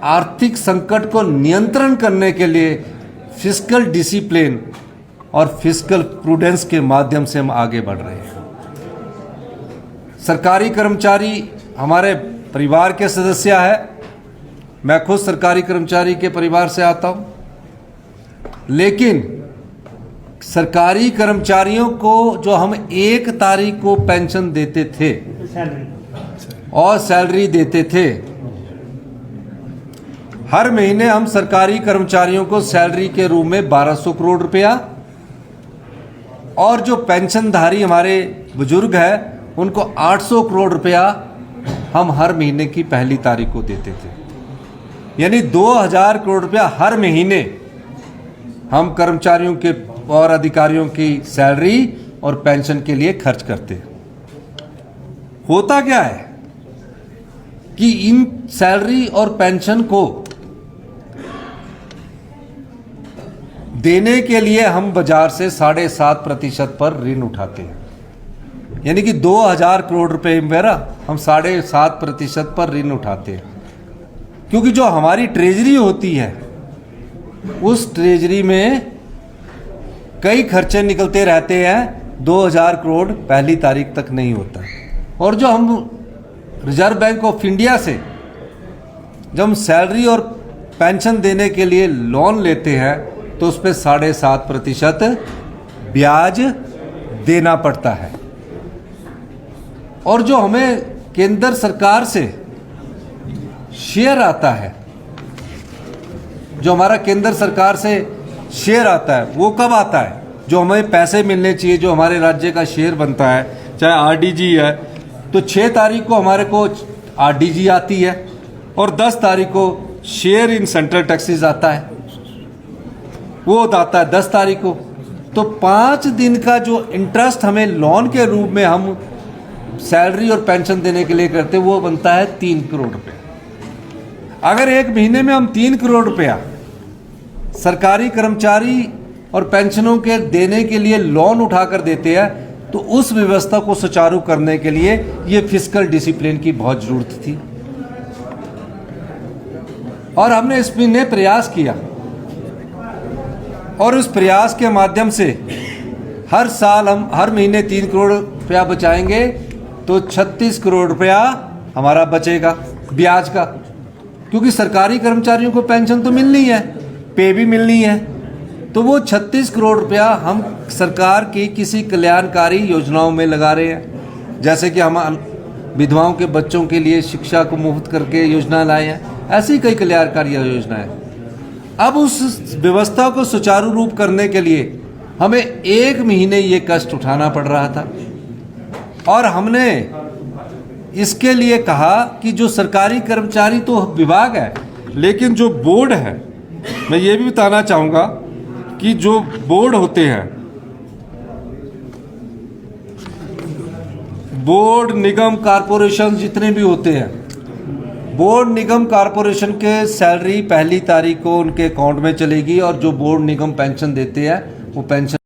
आर्थिक संकट को नियंत्रण करने के लिए फिस्कल डिसिप्लिन और फिस्कल प्रूडेंस के माध्यम से हम आगे बढ़ रहे हैं। सरकारी कर्मचारी हमारे परिवार के सदस्य है। मैं खुद सरकारी कर्मचारी के परिवार से आता हूं, लेकिन सरकारी कर्मचारियों को जो हम 1 तारीख को पेंशन देते थे और सैलरी देते थे, हर महीने हम सरकारी कर्मचारियों को सैलरी के रूप में 1200 करोड़ रुपया, और जो पेंशनधारी हमारे बुजुर्ग हैं उनको 800 करोड़ रुपया हम हर महीने की पहली तारीख को देते थे। यानी 2000 करोड़ रुपया हर महीने हम कर्मचारियों के और अधिकारियों की सैलरी और पेंशन के लिए खर्च करते। होता क्या है कि इन सैलरी और पेंशन को देने के लिए हम बाजार से 7.5% पर ऋण उठाते हैं। यानी कि 2000 करोड़ रुपए मेरा हम 7.5% पर ऋण उठाते हैं, क्योंकि जो हमारी ट्रेजरी होती है उस ट्रेजरी में कई खर्चे निकलते रहते हैं। 2000 करोड़ पहली तारीख तक नहीं होता। और जो हम रिजर्व बैंक ऑफ इंडिया से जब हम सैलरी और पेंशन देने के लिए लोन लेते हैं तो उस पर 7.5% ब्याज देना पड़ता है। और जो हमें केंद्र सरकार से शेयर आता है, जो हमारा केंद्र सरकार से शेयर आता है, वो कब आता है? जो हमें पैसे मिलने चाहिए, जो हमारे राज्य का शेयर बनता है, चाहे आरडीजी है, तो 6 तारीख को हमारे को आरडीजी आती है और 10 तारीख को शेयर इन सेंट्रल टैक्सेस आता है, वो आता है 10 तारीख को। तो 5 दिन का जो इंटरेस्ट हमें लोन के रूप में हम सैलरी और पेंशन देने के लिए करते, वो बनता है 3 करोड़ रुपया। अगर एक महीने में हम 3 करोड़ रुपया सरकारी कर्मचारी और पेंशनों के देने के लिए लोन उठाकर देते हैं, तो उस व्यवस्था को सुचारू करने के लिए ये फिस्कल डिसिप्लिन की बहुत जरूरत थी। और हमने इसमें प्रयास किया, और उस प्रयास के माध्यम से हर साल हम हर महीने 3 करोड़ रुपया बचाएंगे, तो 36 करोड़ रुपया हमारा बचेगा ब्याज का। क्योंकि सरकारी कर्मचारियों को पेंशन तो मिलनी है, पे भी मिलनी है, तो वो 36 करोड़ रुपया हम सरकार की किसी कल्याणकारी योजनाओं में लगा रहे हैं। जैसे कि हम विधवाओं के बच्चों के लिए शिक्षा को मुफ्त करके योजना लाए हैं, ऐसी कई कल्याणकारी योजनाएं। अब उस व्यवस्था को सुचारू रूप करने के लिए हमें 1 महीने ये कष्ट उठाना पड़ रहा था, और हमने इसके लिए कहा कि जो सरकारी कर्मचारी तो विभाग है, लेकिन जो बोर्ड है, मैं ये भी बताना चाहूँगा कि जो बोर्ड होते हैं, बोर्ड निगम कारपोरेशन जितने भी होते हैं, बोर्ड निगम कारपोरेशन के सैलरी पहली तारीख को उनके अकाउंट में चलेगी, और जो बोर्ड निगम पेंशन देते हैं वो पेंशन